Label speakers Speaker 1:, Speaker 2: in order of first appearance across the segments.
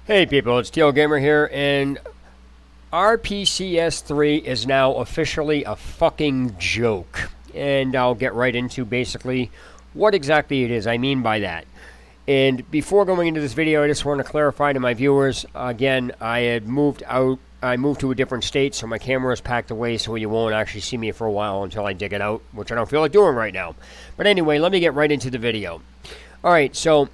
Speaker 1: Hey people, it's Teal Gamer here, and RPCS3 is now officially a fucking joke. And I'll get right into basically what exactly it is I mean by that. And before going into this video, I just want to clarify to my viewers, again, I moved to a different state, so my camera is packed away, so you won't actually see me for a while until I dig it out, which I don't feel like doing right now. But anyway, let me get right into the video. Alright, so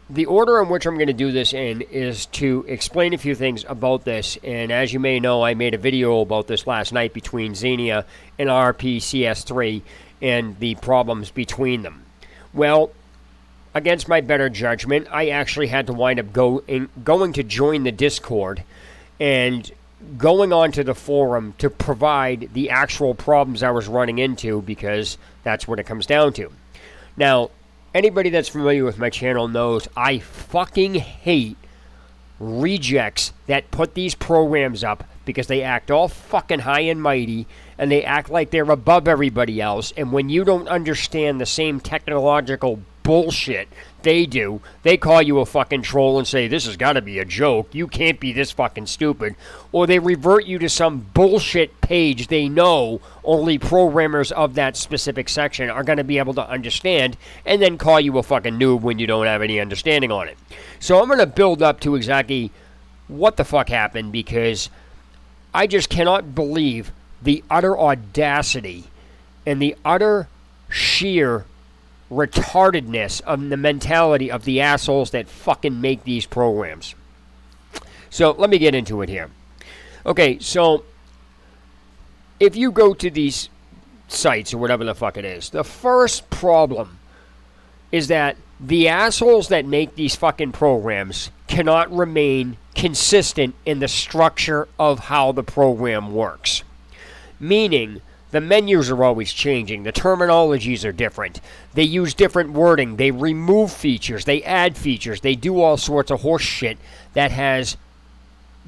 Speaker 1: the order in which I'm going to do this in is to explain a few things about this, and as you may know, I made a video about this last night between Xenia and RPCS3 and the problems between them. Well, against my better judgment, I actually had to wind up going to join the Discord and going onto the forum to provide the actual problems I was running into, because that's what it comes down to. Now, anybody that's familiar with my channel knows I fucking hate rejects that put these programs up because they act all fucking high and mighty and they act like they're above everybody else, and when you don't understand the same technological bullshit they do, they call you a fucking troll and say, this has got to be a joke, you can't be this fucking stupid, or they revert you to some bullshit page they know only programmers of that specific section are going to be able to understand, and then call you a fucking noob when you don't have any understanding on it. So I'm going to build up to exactly what the fuck happened, because I just cannot believe the utter audacity and the utter sheer retardedness of the mentality of the assholes that fucking make these programs. So let me get into it here. Okay, so if you go to these sites or whatever the fuck it is, the first problem is that the assholes that make these fucking programs cannot remain consistent in the structure of how the program works. Meaning, the menus are always changing. The terminologies are different. They use different wording. They remove features. They add features. They do all sorts of horse shit that has...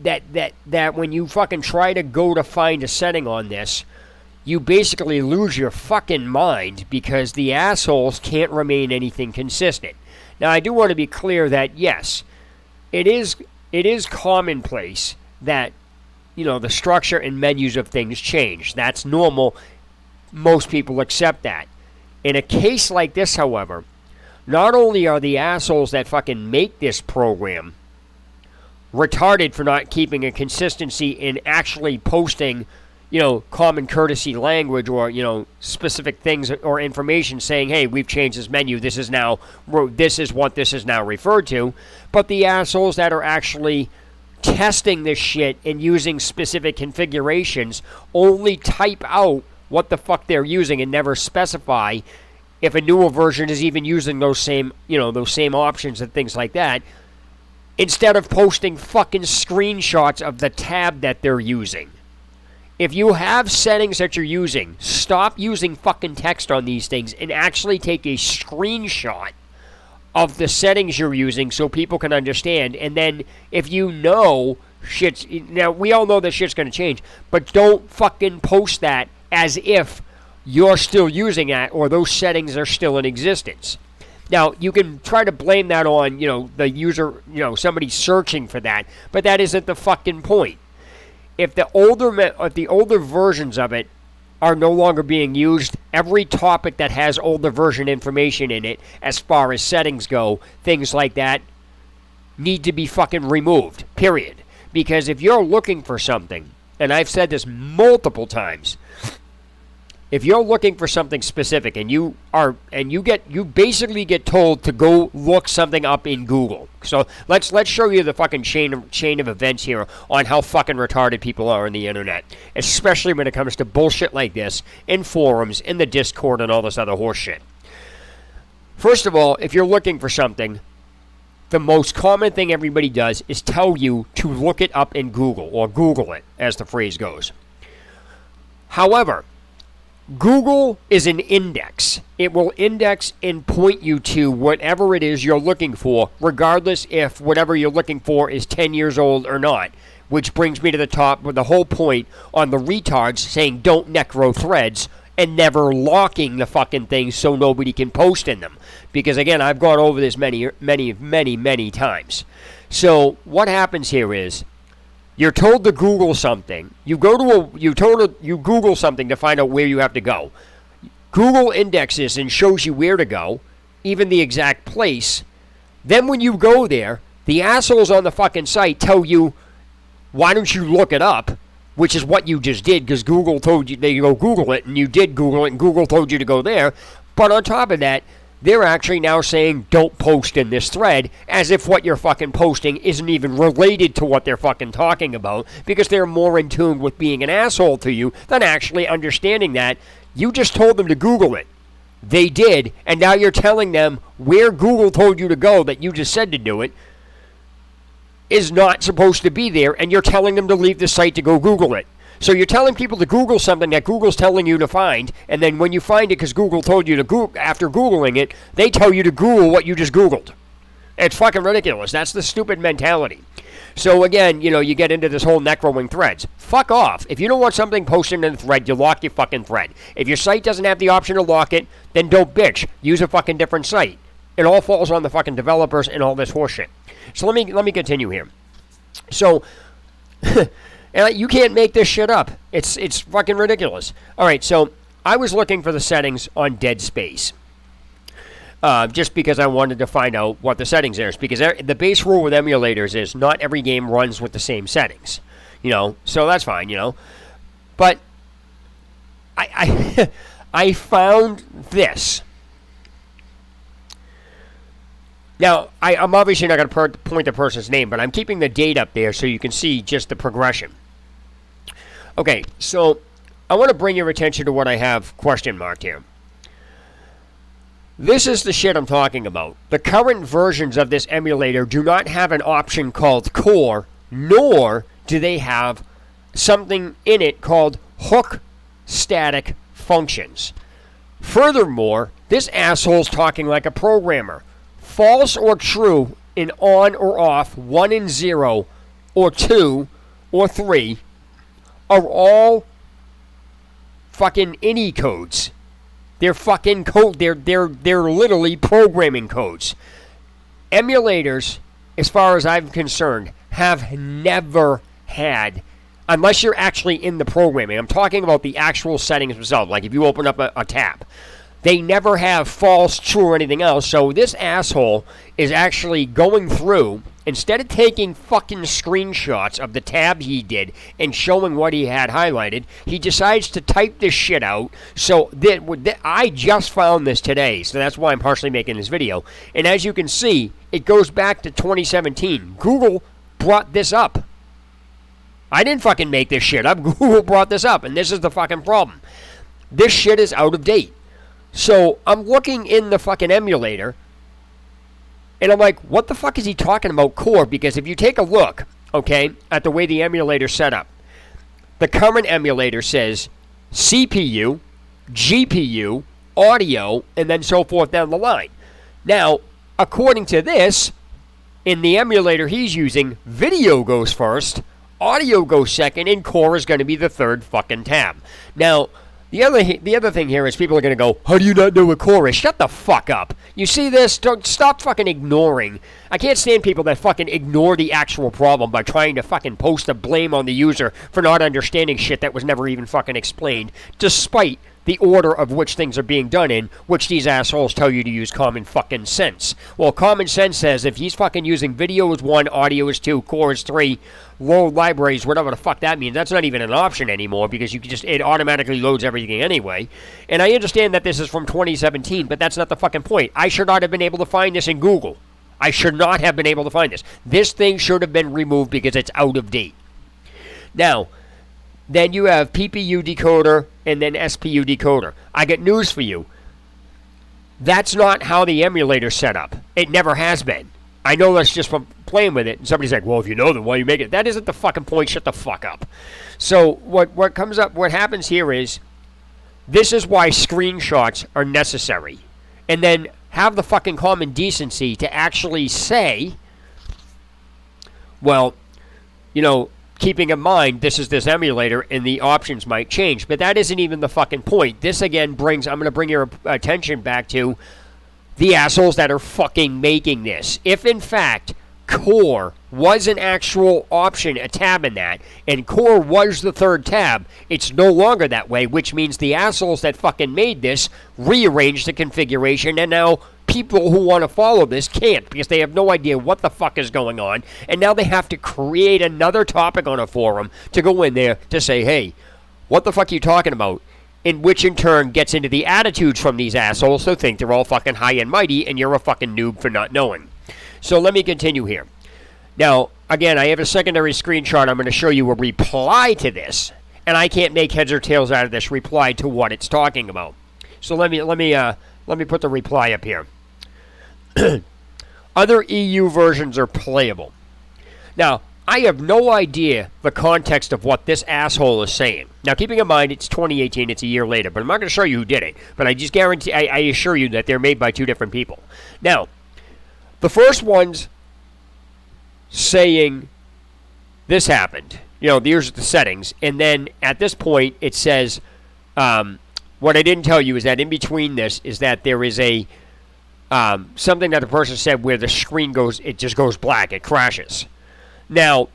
Speaker 1: That when you fucking try to go to find a setting on this, you basically lose your fucking mind because the assholes can't remain anything consistent. Now, I do want to be clear that, yes, it is commonplace that, you know, the structure and menus of things change. That's normal. Most people accept that. In a case like this, however, not only are the assholes that fucking make this program retarded for not keeping a consistency in actually posting, you know, common courtesy language or, you know, specific things or information saying, hey, we've changed this menu, this is what this is now referred to, but the assholes that are actually testing this shit and using specific configurations only type out what the fuck they're using and never specify if a newer version is even using those same options and things like that, instead of posting fucking screenshots of the tab that they're using. If you have settings that you're using, stop using fucking text on these things and actually take a screenshot of the settings you're using so people can understand. And then if you know shit's... Now, we all know that shit's going to change, but don't fucking post that as if you're still using that or those settings are still in existence. Now, you can try to blame that on, you know, the user, you know, somebody searching for that, but that isn't the fucking point. If the older versions of it are no longer being used, every topic that has older version information in it, as far as settings go, things like that, need to be fucking removed, period. Because if you're looking for something, and I've said this multiple times, if you're looking for something specific and you basically get told to go look something up in Google. So let's show you the fucking chain of events here on how fucking retarded people are on the internet, especially when it comes to bullshit like this in forums, in the Discord, and all this other horse shit. First of all, if you're looking for something, the most common thing everybody does is tell you to look it up in Google, or Google it, as the phrase goes. However, Google is an index. It will index and point you to whatever it is you're looking for, regardless if whatever you're looking for is 10 years old or not. Which brings me to the top with the whole point on the retards saying don't necro threads and never locking the fucking things so nobody can post in them. Because again, I've gone over this many times. So what happens here is you're told to Google something. You Google something to find out where you have to go. Google indexes and shows you where to go, even the exact place. Then when you go there, the assholes on the fucking site tell you, why don't you look it up? Which is what you just did, because Google told you they go Google it, and you did Google it, and Google told you to go there. But on top of that, they're actually now saying don't post in this thread, as if what you're fucking posting isn't even related to what they're fucking talking about, because they're more in tune with being an asshole to you than actually understanding that you just told them to Google it. They did, and now you're telling them where Google told you to go that you just said to do it is not supposed to be there, and you're telling them to leave the site to go Google it. So you're telling people to Google something that Google's telling you to find, and then when you find it because Google told you to Google, after Googling it, they tell you to Google what you just Googled. It's fucking ridiculous. That's the stupid mentality. So again, you get into this whole neck-rolling threads. Fuck off. If you don't want something posted in a thread, you lock your fucking thread. If your site doesn't have the option to lock it, then don't bitch. Use a fucking different site. It all falls on the fucking developers and all this horseshit. So let me continue here. So, you can't make this shit up. It's fucking ridiculous. All right, so I was looking for the settings on Dead Space. Just because I wanted to find out what the settings are. Because the base rule with emulators is not every game runs with the same settings. So that's fine, But I found this. Now, I'm obviously not going to point the person's name, but I'm keeping the date up there so you can see just the progression. Okay, so I want to bring your attention to what I have question marked here. This is the shit I'm talking about. The current versions of this emulator do not have an option called Core, nor do they have something in it called Hook Static Functions. Furthermore, this asshole's talking like a programmer. False or true in on or off, 1 and 0, or 2, or 3, are all fucking any codes. They're fucking code. They're literally programming codes. Emulators, as far as I'm concerned, have never had, unless you're actually in the programming. I'm talking about the actual settings themselves. Like if you open up a tab. They never have false, true, or anything else. So this asshole is actually going through, instead of taking fucking screenshots of the tab he did and showing what he had highlighted, he decides to type this shit out. So I just found this today, so that's why I'm partially making this video. And as you can see, it goes back to 2017. Google brought this up. I didn't fucking make this shit up. Google brought this up, and this is the fucking problem. This shit is out of date. So I'm looking in the fucking emulator, and I'm like, what the fuck is he talking about Core? Because if you take a look, okay, at the way the emulator's set up, the current emulator says CPU, GPU, audio, and then so forth down the line. Now, according to this, in the emulator he's using, video goes first, audio goes second, and Core is going to be the third fucking tab. Now, the other thing here is people are going to go, how do you not know what Core is? Shut the fuck up. You see this? Don't stop fucking ignoring. I can't stand people that fucking ignore the actual problem by trying to fucking post a blame on the user for not understanding shit that was never even fucking explained, despite the order of which things are being done in, which these assholes tell you to use common fucking sense. Well, common sense says if he's fucking using video is 1, audio is 2, Core is 3, load libraries, whatever the fuck that means, that's not even an option anymore because you can it automatically loads everything anyway. And I understand that this is from 2017, but that's not the fucking point. I should not have been able to find this in Google. I should not have been able to find this. This thing should have been removed because it's out of date. Now, then you have PPU decoder and then SPU decoder. I got news for you. That's not how the emulator's set up. It never has been. I know that's just from playing with it. And somebody's like, well, if you know them, why you make it? That isn't the fucking point. Shut the fuck up. So what comes up, what happens here is, this is why screenshots are necessary. And then have the fucking common decency to actually say, well, keeping in mind, this is this emulator, and the options might change. But that isn't even the fucking point. This, again, I'm going to bring your attention back to the assholes that are fucking making this. If, in fact, core was an actual option, a tab in that, and core was the third tab, it's no longer that way, which means the assholes that fucking made this rearranged the configuration, and now people who want to follow this can't because they have no idea what the fuck is going on, and now they have to create another topic on a forum to go in there to say, hey, what the fuck are you talking about? In which in turn gets into the attitudes from these assholes who think they're all fucking high and mighty and you're a fucking noob for not knowing. So let me continue here. Now, again, I have a secondary screenshot. I'm going to show you a reply to this, and I can't make heads or tails out of this reply to what it's talking about. So let me put the reply up here. Other EU versions are playable. Now, I have no idea the context of what this asshole is saying. Now, keeping in mind, it's 2018, it's a year later, but I'm not going to show you who did it. But I just guarantee, I assure you that they're made by two different people. Now, the first one's saying this happened. You know, here's the settings. And then at this point, it says, what I didn't tell you is that in between this is that there is a something that the person said where the screen goes, it just goes black, it crashes. Now,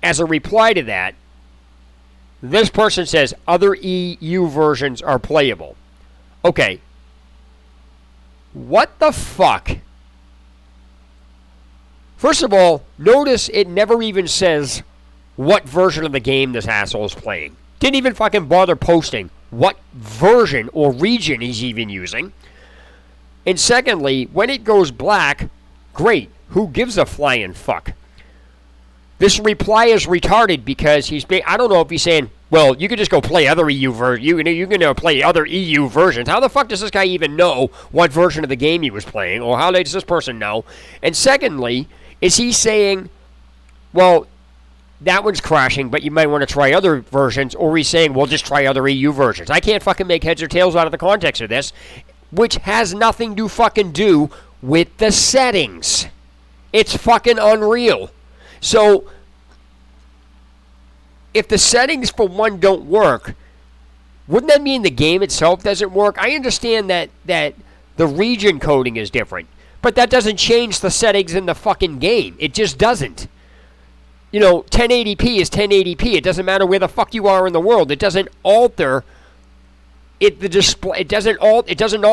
Speaker 1: as a reply to that, this person says other EU versions are playable. Okay. What the fuck? First of all, notice it never even says what version of the game this asshole is playing. Didn't even fucking bother posting what version or region he's even using. And secondly, when it goes black, great. Who gives a flying fuck? This reply is retarded because I don't know if he's saying, well, you could just go play other EU versions. You can play other EU versions. How the fuck does this guy even know what version of the game he was playing? Or how does this person know? And secondly, is he saying, well, that one's crashing, but you might want to try other versions? Or he's saying, well, just try other EU versions. I can't fucking make heads or tails out of the context of this, which has nothing to fucking do with the settings. It's fucking unreal. So, if the settings for one don't work, wouldn't that mean the game itself doesn't work? I understand that the region coding is different, but that doesn't change the settings in the fucking game. It just doesn't. You know, 1080p is 1080p. It doesn't matter where the fuck you are in the world. It doesn't alter the display. It doesn't all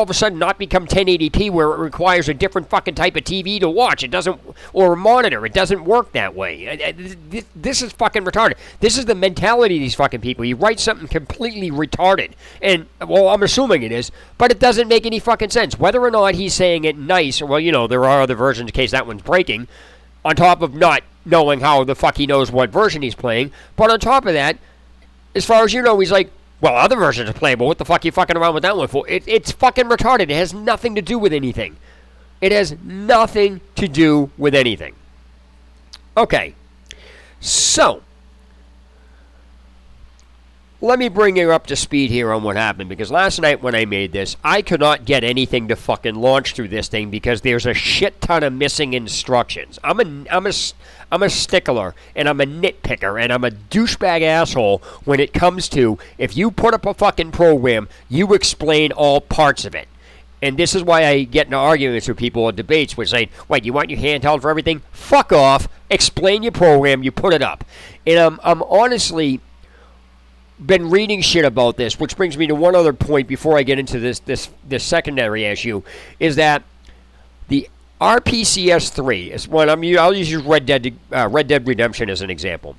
Speaker 1: of a sudden not become 1080p where it requires a different fucking type of TV to watch. It doesn't, or a monitor. It doesn't work that way. This is fucking retarded. This is the mentality of these fucking people. You write something completely retarded, and well, I'm assuming it is, but it doesn't make any fucking sense. Whether or not he's saying it nice, well, you know, there are other versions in case that one's breaking. On top of not knowing how the fuck he knows what version he's playing, but on top of that, as far as you know, he's like, well, other versions are playable. What the fuck are you fucking around with that one for? It's fucking retarded. It has nothing to do with anything. It has nothing to do with anything. Okay. So, let me bring you up to speed here on what happened, because last night when I made this, I could not get anything to fucking launch through this thing because there's a shit ton of missing instructions. I'm a stickler, and I'm a nitpicker, and I'm a douchebag asshole when it comes to, if you put up a fucking program, you explain all parts of it. And this is why I get into arguments with people in debates which say, wait, you want your handheld for everything? Fuck off. Explain your program, you put it up. And I'm honestly been reading shit about this, which brings me to one other point before I get into this secondary issue, is that the RPCS3 is one. I'll use Red Dead Redemption as an example.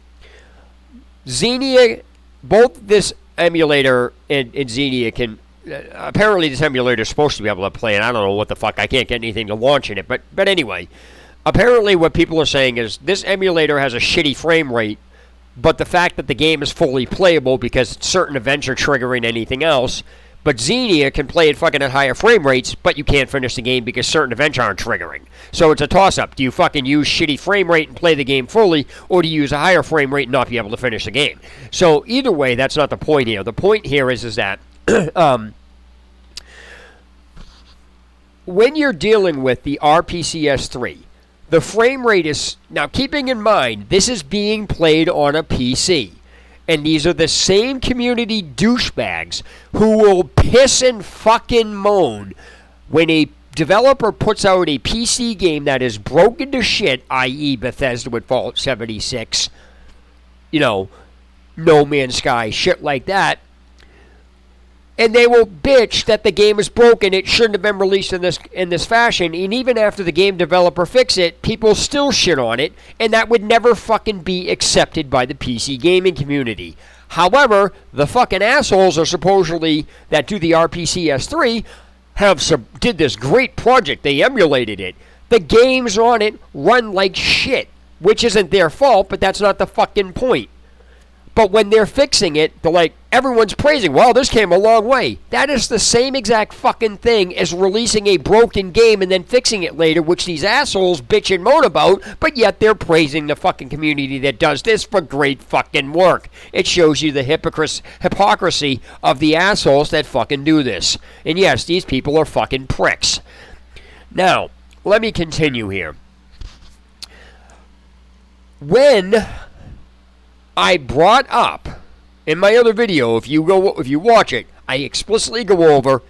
Speaker 1: Xenia, both this emulator and Xenia can. Apparently, this emulator is supposed to be able to play it. I don't know what the fuck. I can't get anything to launch in it. But anyway, apparently, what people are saying is this emulator has a shitty frame rate. But the fact that the game is fully playable because certain events are triggering anything else. But Xenia can play it fucking at higher frame rates, but you can't finish the game because certain events aren't triggering. So it's a toss-up. Do you fucking use shitty frame rate and play the game fully, or do you use a higher frame rate and not be able to finish the game? So either way, that's not the point here. The point here is that when you're dealing with the RPCS3, the frame rate is, now keeping in mind, this is being played on a PC. And these are the same community douchebags who will piss and fucking moan when a developer puts out a PC game that is broken to shit, i.e. Bethesda with Fallout 76, No Man's Sky, shit like that, and they will bitch that the game is broken, it shouldn't have been released in this fashion, and even after the game developer fix it, people still shit on it, and that would never fucking be accepted by the PC gaming community. However, the fucking assholes are supposedly, that do the RPCS3, did this great project, they emulated it. The games on it run like shit, which isn't their fault, but that's not the fucking point. But when they're fixing it, they're like, everyone's praising, wow, this came a long way. That is the same exact fucking thing as releasing a broken game and then fixing it later, which these assholes bitch and moan about, but yet they're praising the fucking community that does this for great fucking work. It shows you the hypocrisy of the assholes that fucking do this. And yes, these people are fucking pricks. Now, let me continue here. When I brought up in my other video, if you watch it, I explicitly go over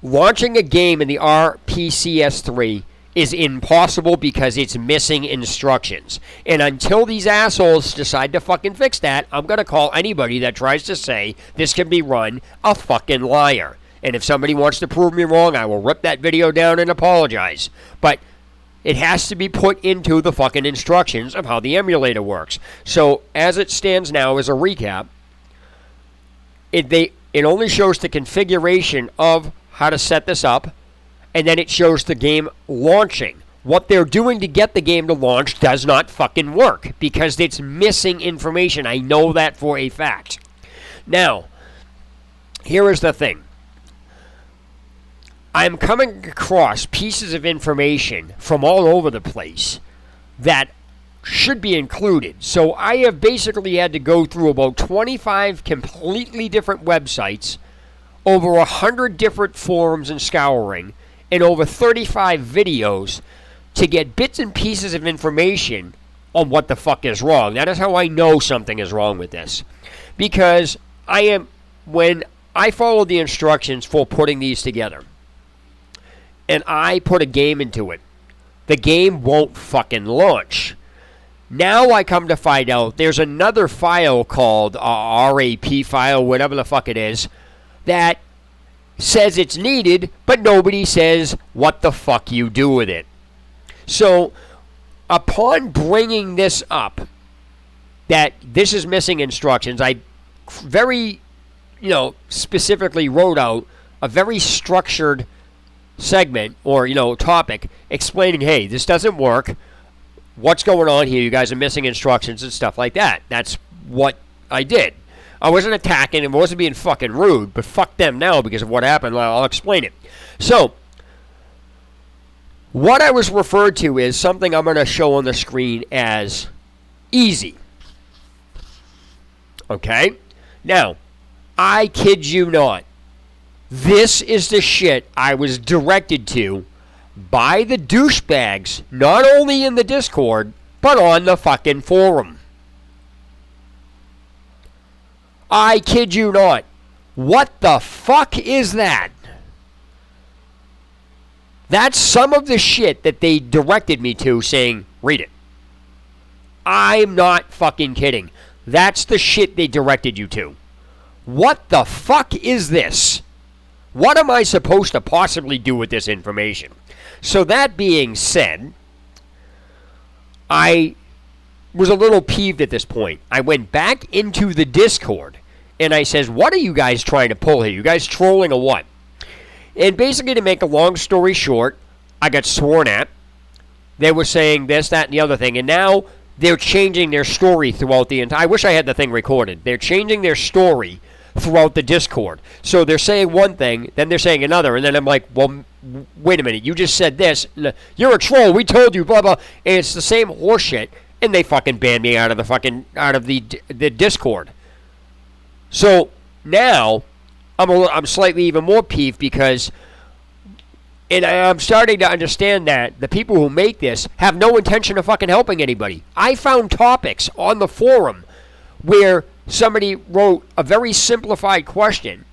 Speaker 1: launching a game in the RPCS3 is impossible because it's missing instructions. And until these assholes decide to fucking fix that, I'm going to call anybody that tries to say this can be run a fucking liar. And if somebody wants to prove me wrong, I will rip that video down and apologize. But it has to be put into the fucking instructions of how the emulator works. So, as it stands now, as a recap, it only shows the configuration of how to set this up, and then it shows the game launching. What they're doing to get the game to launch does not fucking work, because it's missing information. I know that for a fact. Now, here is the thing. I'm coming across pieces of information from all over the place that should be included. So I have basically had to go through about 25 completely different websites, over 100 different forums and scouring, and over 35 videos to get bits and pieces of information on what the fuck is wrong. That is how I know something is wrong with this. Because when I followed the instructions for putting these together, and I put a game into it, the game won't fucking launch. Now I come to find out there's another file called RAP file, whatever the fuck it is, that says it's needed, but nobody says what the fuck you do with it. So, upon bringing this up, that this is missing instructions, I very, specifically wrote out a very structured segment or topic explaining, hey, this doesn't work, what's going on here, you guys are missing instructions and stuff like that. That's what I did. I wasn't attacking and wasn't being fucking rude, but fuck them now because of what happened. I'll explain it. So what I was referred to is something I'm going to show on the screen as easy. Okay, now I kid you not, this is the shit I was directed to by the douchebags, not only in the Discord, but on the fucking forum. I kid you not. What the fuck is that? That's some of the shit that they directed me to, saying, read it. I'm not fucking kidding. That's the shit they directed you to. What the fuck is this? What am I supposed to possibly do with this information? So that being said, I was a little peeved at this point. I went back into the Discord and I says, what are you guys trying to pull here? You guys trolling or what? And basically, to make a long story short, I got sworn at. They were saying this, that, and the other thing. And now they're changing their story throughout the entire... I wish I had the thing recorded. They're changing their story throughout the Discord. So they're saying one thing, then they're saying another, and then I'm like, well, wait a minute, you just said this. You're a troll, we told you, blah, blah. And it's the same horseshit, and they fucking banned me out of the Discord. So now I'm slightly even more peeved because, and I'm starting to understand that the people who make this have no intention of fucking helping anybody. I found topics on the forum where somebody wrote a very simplified question,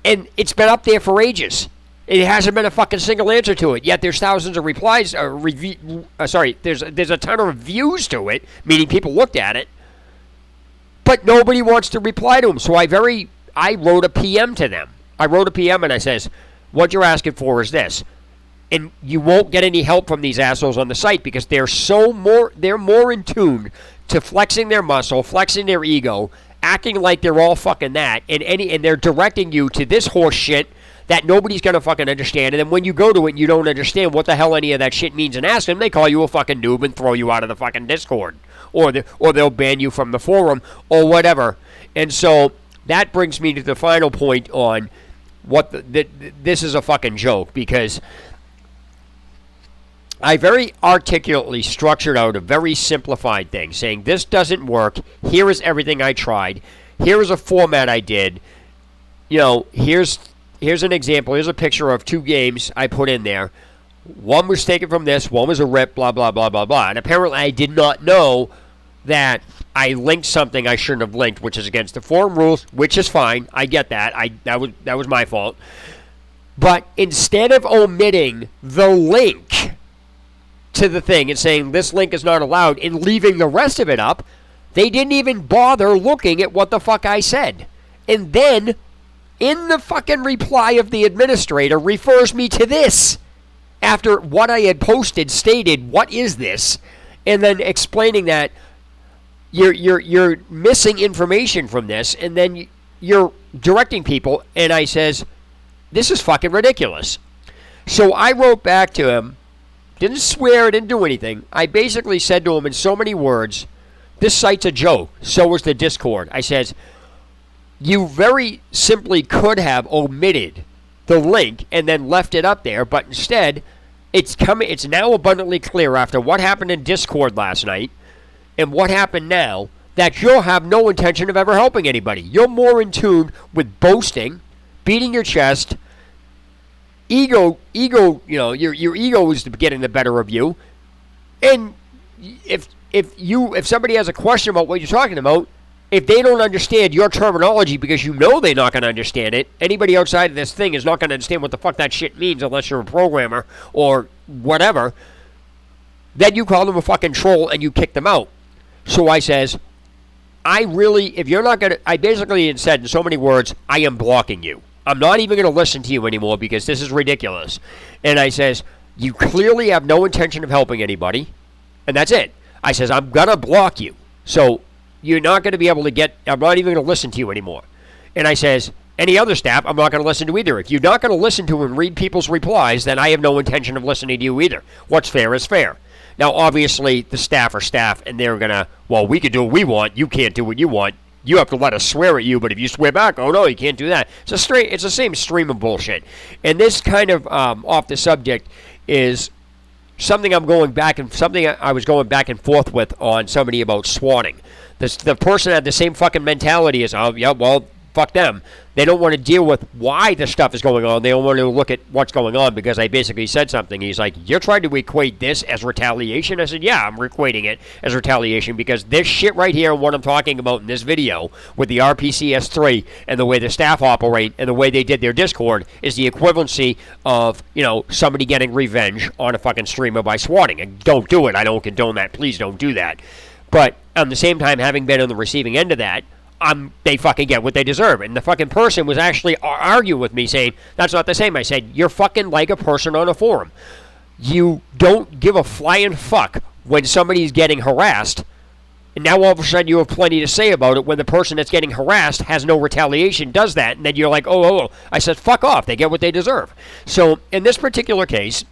Speaker 1: and it's been up there for ages. It hasn't been a fucking single answer to it. Yet there's thousands of replies. There's a ton of reviews to it, meaning people looked at it, but nobody wants to reply to them. So I wrote a PM to them. I wrote a PM and I says, what you're asking for is this. And you won't get any help from these assholes on the site because they're more in tune to flexing their muscle, flexing their ego, acting like they're all fucking that, and they're directing you to this horse shit that nobody's gonna fucking understand. And then when you go to it and you don't understand what the hell any of that shit means and ask them, they call you a fucking noob and throw you out of the fucking Discord. Or they'll ban you from the forum or whatever. And so that brings me to the final point on what this is a fucking joke, because I very articulately structured out a very simplified thing, saying this doesn't work. Here is everything I tried. Here is a format I did. You know, here's an example. Here's a picture of 2 games I put in there. One was taken from this. One was a rip. Blah blah blah blah blah. And apparently, I did not know that I linked something I shouldn't have linked, which is against the forum rules, which is fine. I get that. That was my fault. But instead of omitting the link to the thing and saying this link is not allowed and leaving the rest of it up, they didn't even bother looking at what the fuck I said. And then, in the fucking reply of the administrator, refers me to this after what I had posted stated, what is this? And then explaining that you're missing information from this, and then you're directing people, and I says, this is fucking ridiculous. So I wrote back to him, didn't swear, didn't do anything. I basically said to him in so many words, this site's a joke, so is the Discord. I says, you very simply could have omitted the link and then left it up there, but instead, it's now abundantly clear after what happened in Discord last night and what happened now that you'll have no intention of ever helping anybody. You're more in tune with boasting, beating your chest, ego, you know, your ego is getting the better of you. And if somebody has a question about what you're talking about, if they don't understand your terminology because you know they're not going to understand it, anybody outside of this thing is not going to understand what the fuck that shit means unless you're a programmer or whatever, then you call them a fucking troll and you kick them out. So I says, if you're not going to, I basically had said in so many words, I am blocking you. I'm not even going to listen to you anymore because this is ridiculous. And I says, you clearly have no intention of helping anybody. And that's it. I says, I'm going to block you. So you're not going to be able to I'm not even going to listen to you anymore. And I says, any other staff, I'm not going to listen to either. If you're not going to listen to and read people's replies, then I have no intention of listening to you either. What's fair is fair. Now, obviously, the staff are staff, and they're going to, well, we can do what we want. You can't do what you want. You have to let us swear at you, but if you swear back, oh, no, you can't do that. It's the same stream of bullshit. And this kind of off the subject is something I was going back and forth with on somebody about swatting. The person had the same fucking mentality as, oh, yeah, well, fuck them. They don't want to deal with why the stuff is going on. They don't want to look at what's going on because I basically said something. He's like, you're trying to equate this as retaliation? I said, yeah, I'm equating it as retaliation because this shit right here, what I'm talking about in this video with the RPCS3 and the way the staff operate and the way they did their Discord is the equivalency of, you know, somebody getting revenge on a fucking streamer by swatting. And don't do it. I don't condone that. Please don't do that. But at the same time, having been on the receiving end of that, they fucking get what they deserve. And the fucking person was actually arguing with me saying, that's not the same. I said, you're fucking like a person on a forum. You don't give a flying fuck when somebody's getting harassed. And now all of a sudden you have plenty to say about it when the person that's getting harassed has no retaliation, does that. And then you're like, oh. I said, fuck off. They get what they deserve. So in this particular case,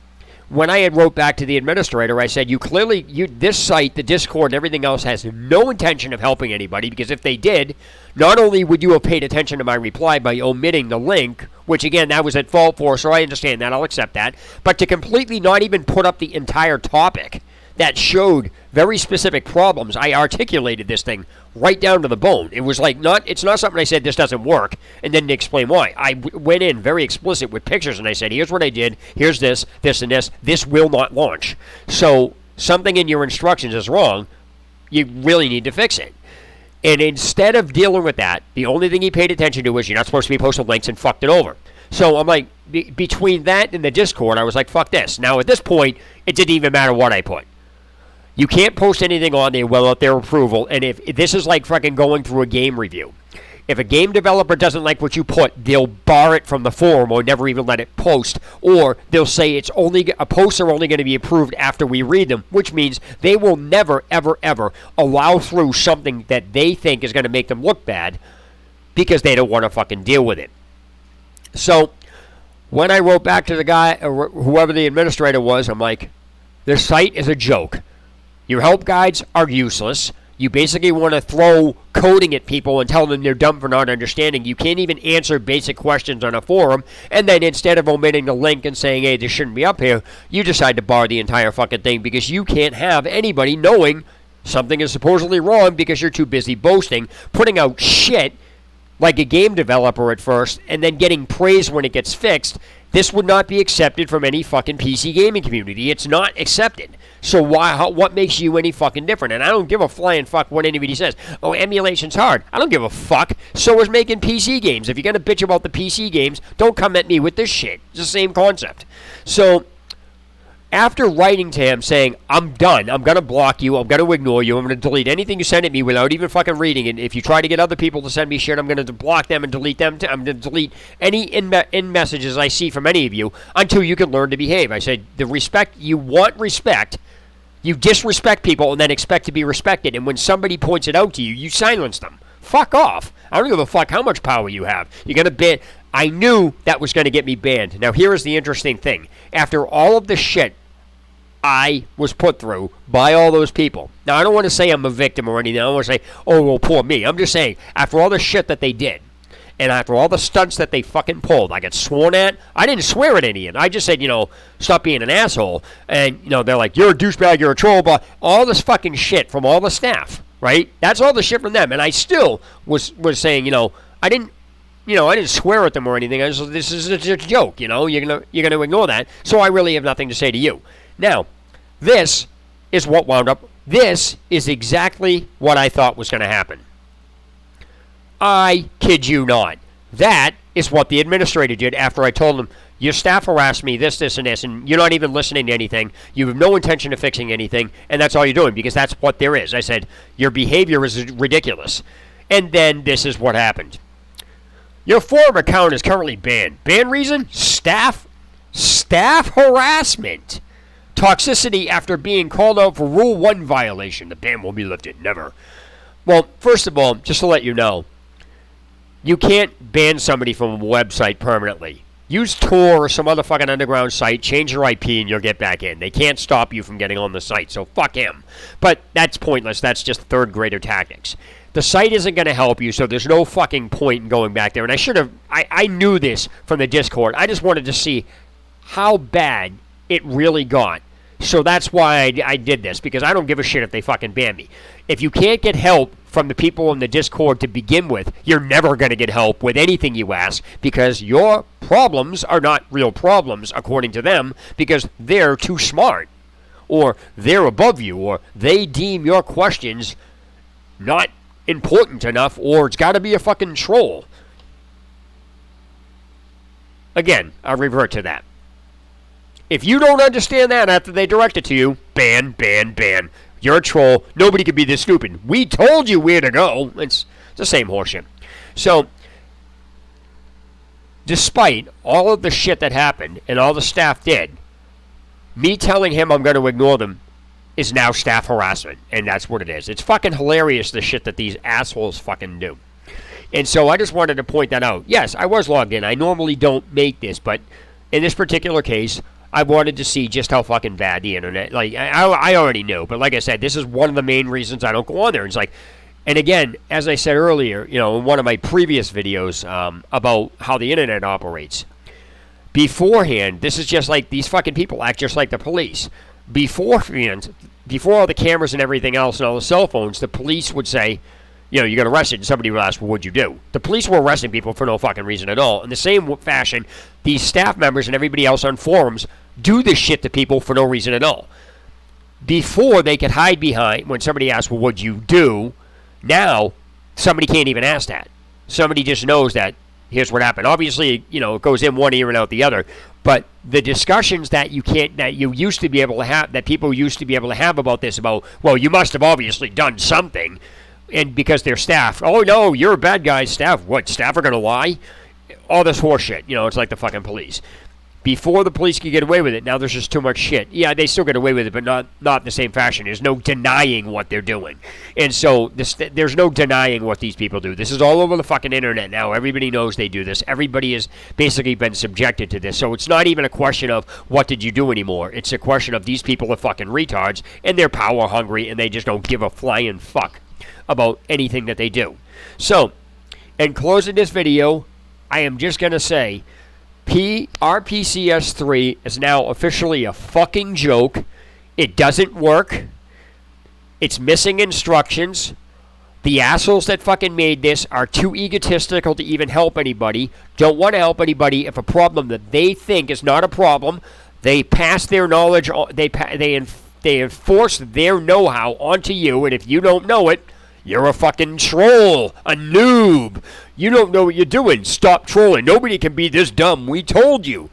Speaker 1: when I had wrote back to the administrator, I said, this site, the Discord, and everything else has no intention of helping anybody, because if they did, not only would you have paid attention to my reply by omitting the link, which again, that was at fault for, so I understand that, I'll accept that, but to completely not even put up the entire topic that showed very specific problems. I articulated this thing right down to the bone. It was like, it's not something I said, this doesn't work, and then to explain why. I went in very explicit with pictures, and I said, here's what I did, here's this, and this will not launch. So, something in your instructions is wrong, you really need to fix it. And instead of dealing with that, the only thing he paid attention to was, you're not supposed to be posting links, and fucked it over. So I'm like, between that and the Discord, I was like, fuck this. Now at this point, it didn't even matter what I put. You can't post anything on there without their approval, and if this is like fucking going through a game review. If a game developer doesn't like what you put, they'll bar it from the forum or never even let it post, or they'll say posts are only going to be approved after we read them, which means they will never, ever, ever allow through something that they think is going to make them look bad because they don't want to fucking deal with it. So when I wrote back to the guy, or whoever the administrator was, I'm like, this site is a joke. Your help guides are useless. You basically want to throw coding at people and tell them they're dumb for not understanding. You can't even answer basic questions on a forum, and then instead of omitting the link and saying, hey, this shouldn't be up here, you decide to bar the entire fucking thing because you can't have anybody knowing something is supposedly wrong because you're too busy boasting, putting out shit like a game developer at first, and then getting praise when it gets fixed. This would not be accepted from any fucking PC gaming community. It's not accepted. So what makes you any fucking different? And I don't give a flying fuck what anybody says. Oh, emulation's hard. I don't give a fuck. So is making PC games. If you're going to bitch about the PC games, don't come at me with this shit. It's the same concept. So after writing to him saying, I'm done, I'm going to block you, I'm going to ignore you, I'm going to delete anything you send at me without even fucking reading it. If you try to get other people to send me shit, I'm going to block them and delete them. I'm going to delete any in messages I see from any of you until you can learn to behave. I said, the respect, you want respect, you disrespect people and then expect to be respected. And when somebody points it out to you, you silence them. Fuck off. I don't give a fuck how much power you have. You're going to ban. I knew that was going to get me banned. Now, here is the interesting thing. After all of the shit I was put through by all those people. Now, I don't want to say I'm a victim or anything. I don't want to say, oh, well, poor me. I'm just saying, after all the shit that they did, and after all the stunts that they fucking pulled, I got sworn at. I didn't swear at any of it. I just said, stop being an asshole. And, they're like, you're a douchebag, you're a troll, but all this fucking shit from all the staff, right? That's all the shit from them. And I still was saying, I didn't swear at them or anything. This is a joke, you're gonna ignore that. So I really have nothing to say to you. Now, this is what wound up. This is exactly what I thought was going to happen. I kid you not. That is what the administrator did after I told him, your staff harassed me, this, and this, and you're not even listening to anything. You have no intention of fixing anything, and that's all you're doing, because that's what there is. I said, your behavior is ridiculous. And then this is what happened. Your forum account is currently banned. Ban reason? Staff harassment. Toxicity after being called out for Rule 1 violation. The ban will be lifted. Never. Well, first of all, just to let you know, you can't ban somebody from a website permanently. Use Tor or some other fucking underground site, change your IP, and you'll get back in. They can't stop you from getting on the site, so fuck him. But that's pointless. That's just third-grader tactics. The site isn't going to help you, so there's no fucking point in going back there. And I knew this from the Discord. I just wanted to see how bad it really got. So that's why I did this, because I don't give a shit if they fucking ban me. If you can't get help from the people in the Discord to begin with, you're never going to get help with anything you ask, because your problems are not real problems, according to them, because they're too smart, or they're above you, or they deem your questions not important enough, or it's got to be a fucking troll. Again, I'll revert to that. If you don't understand that after they direct it to you, ban. You're a troll. Nobody can be this stupid. We told you where to go. It's the same horseshit. So, despite all of the shit that happened and all the staff did, me telling him I'm going to ignore them is now staff harassment. And that's what it is. It's fucking hilarious, the shit that these assholes fucking do. And so I just wanted to point that out. Yes, I was logged in. I normally don't make this, but in this particular case, I wanted to see just how fucking bad the internet, I already knew, but like I said, this is one of the main reasons I don't go on there. It's like, and again, as I said earlier, in one of my previous videos about how the internet operates, beforehand, this is just like, these fucking people act just like the police. Beforehand, before all the cameras and everything else and all the cell phones, the police would say, you got arrested, and somebody would ask, well, what'd you do? The police were arresting people for no fucking reason at all. In the same fashion, these staff members and everybody else on forums do this shit to people for no reason at all. Before, they could hide behind, when somebody asks, well, what'd you do? Now, somebody can't even ask that. Somebody just knows that here's what happened. Obviously, it goes in one ear and out the other. But the discussions that you used to be able to have, that people used to be able to have about this, well, you must have obviously done something, and because they're staff. Oh no, you're a bad guy, staff. What, staff are gonna lie? All this horse shit. It's like the fucking police. Before the police could get away with it, now there's just too much shit. Yeah, they still get away with it, but not in the same fashion. There's no denying what they're doing. And so there's no denying what these people do. This is all over the fucking internet now. Everybody knows they do this. Everybody has basically been subjected to this. So it's not even a question of what did you do anymore. It's a question of these people are fucking retards, and they're power hungry, and they just don't give a flying fuck about anything that they do. So, in closing this video, I am just going to say, RPCS3 is now officially a fucking joke. It doesn't work. It's missing instructions. The assholes that fucking made this are too egotistical to even help anybody. Don't want to help anybody if a problem that they think is not a problem. They pass their knowledge. They enforce their know-how onto you, and if you don't know it, you're a fucking troll, a noob. You don't know what you're doing. Stop trolling. Nobody can be this dumb. We told you.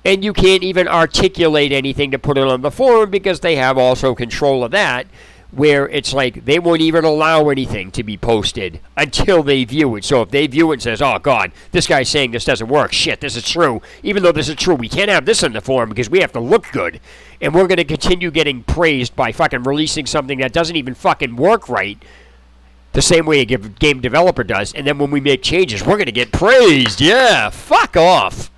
Speaker 1: And you can't even articulate anything to put it on the forum because they have also control of that, where it's like they won't even allow anything to be posted until they view it. So if they view it and says, oh, God, this guy's saying this doesn't work. Shit, this is true. Even though this is true, we can't have this in the forum because we have to look good. And we're going to continue getting praised by fucking releasing something that doesn't even fucking work right, the same way a game developer does. And then when we make changes, we're going to get praised. Yeah, fuck off.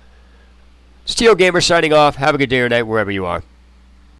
Speaker 1: Steel Gamer signing off. Have a good day or night wherever you are.